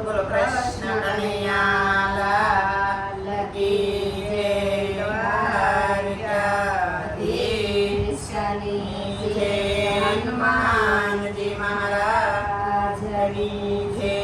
બોલો કૃષ્ણ કનૈયા લાલ કી જય. દ્વારકાધીશની જય. હનુમાનજી મહારાજની જય.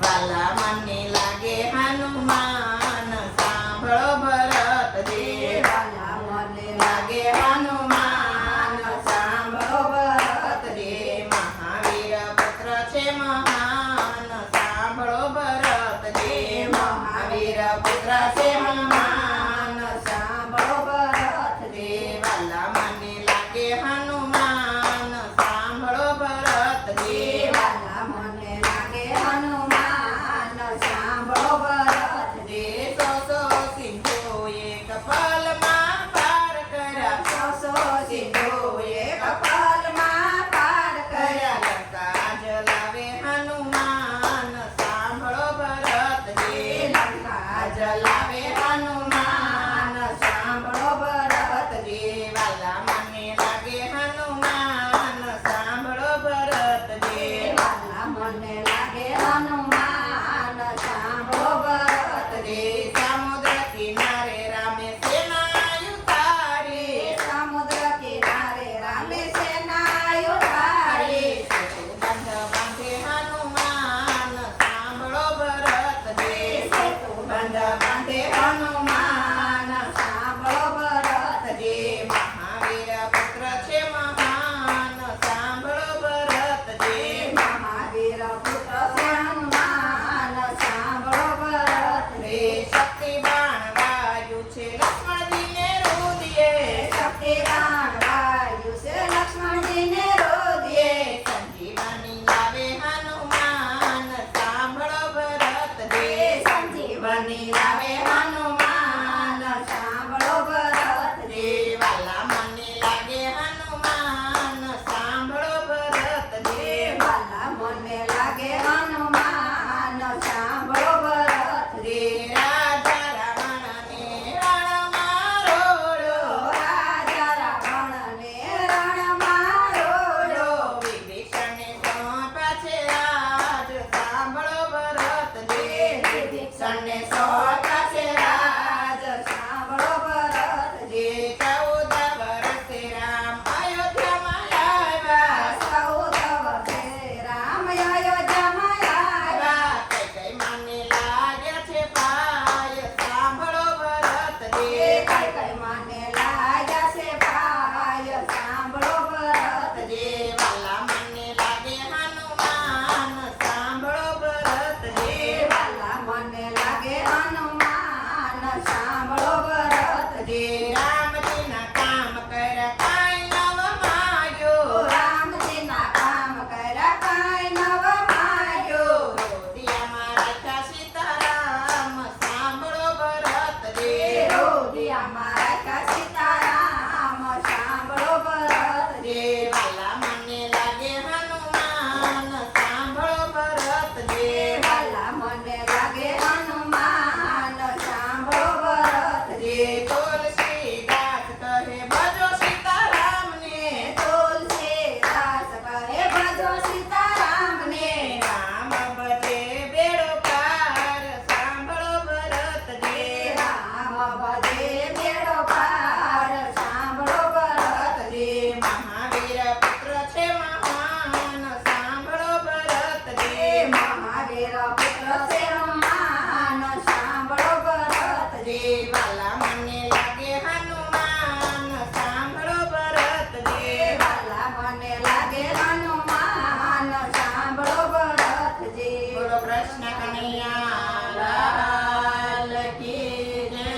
વાલા મને લાગે હનુમાન સાંભળો ભરતજી. વાલા મને લાગે હનુમાન સાંભળો ભરતજી. મહાવીર પુત્ર છે મહાન સાંભળો ભરતજી. મહાવીર પુત્ર છે મહાન સાંભળો ભરતજી. વાલા મને લાગે હનુમાન સાંભળો ભરતજી. વાલા મને લાગે હનુમાન સાંભળો ભરતજી. સો સિંધુએ કપાલમાં પાર કર્યા. સો સિંધુએ કપાલમાં પાર કર્યા. લંકા જલાવે હનુમાન સાંભળો ભરતજી. લંકા જલાવે હનુમાન સાંભળો ભરતજી. વાલા મને લાગે હનુમાન સાંભળો ભરતજી. વાલા મને લાગે હનુમાન સાંભળો ભરતજી. સમુદ્ર કિનારે રામે સેના ઉતારી. સમુદ્ર કિનારે રામે સેના ઉતારી. સેતુબંધ બાંધે હનુમાન સાંભળો ભરતજી. સેતુબંધ બાંધે હનુમાન સાંભળો ભરતજી. મહાવીર પુત્ર છે મહાન સાંભળો ભરતજી. મહાવીર પુત્ર છે હનુમાન સાંભળો ભરતજી. શક્તિ બાણ વાયુ છે લક્ષ્મણજીને રુદિયે. શક્તિ બાણ વાયુ છે લક્ષ્મણજીને રુદિયે. સંજીવની લાવે હનુમાન સાંભળો ભરતજી. સંજીવની લાવે હનુમાન સાંભળો ભરતજી. વાલા મને લાગે હનુમાન સાંભળો ભરતજી. વાલા મને લાગે હનુમાન સાંભળો ભરતજી. રાજા રાવણને રણમાં રોડ્યો. રાજા રાવણને રણમાં રોડ્યો. વિભીષણને સોંપ્યા છે રાજ સાંભળો ભરતજી. વિભીષણને સોંપ્યા છે રાજ સાંભળો ભરતજી. 14 વર્ષે રામ અયોધ્યામાં આવ્યા. 14 વર્ષે રામ અયોધ્યામાં આવ્યા. કઈ મને લાગ્યા છે પાય સાંભળો ભરતજી. કઈ મને લાગ્યા છે પાય સાંભળો ભરતજી. વાલા મને લાગે હનુમાન સાંભળો ભરતજી. વાલા મને લાગે હનુમાન સાંભળો ભરતજી. રામજીના કામ કર્યા કાંઈ નવ માગ્યો. રામજીના કામ કર્યા કાંઈ નવ માગ્યો. રોદિયામાં રાખ્યા સીતારામ સાંભળો ભરતજી. રોદિયામાં રાખ્યા સીતારામ સાંભળો ભરતજી. વાલા મને લાગે હનુમાન સાંભળો ભરતજી. વાલા મને લાગે હનુમાન સાંભળો ભરતજી. તુલસીદાસ કહે ભજો સીતારામને. તુલસીદાસ કહે ભજો સીતારામને. રામ ભજે બેડો પાર સાંભળો ભરતજી. રામ ભજે બેડો પાર સાંભળો ભરતજી. મહાવીર પુત્ર છે મહાન સાંભળો ભરતજી. મહાવીર પુત્ર છે મહાન સાંભળો ભરતજી. વાલા મને લાગે હનુમાન સાંભળો ભરતજી. વાલા મને લાગે હનુમાન સાંભળો ભરતજી. બોલો કૃષ્ણ કનૈયા લાલ કી જય.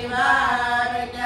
દ્વારકાધીશની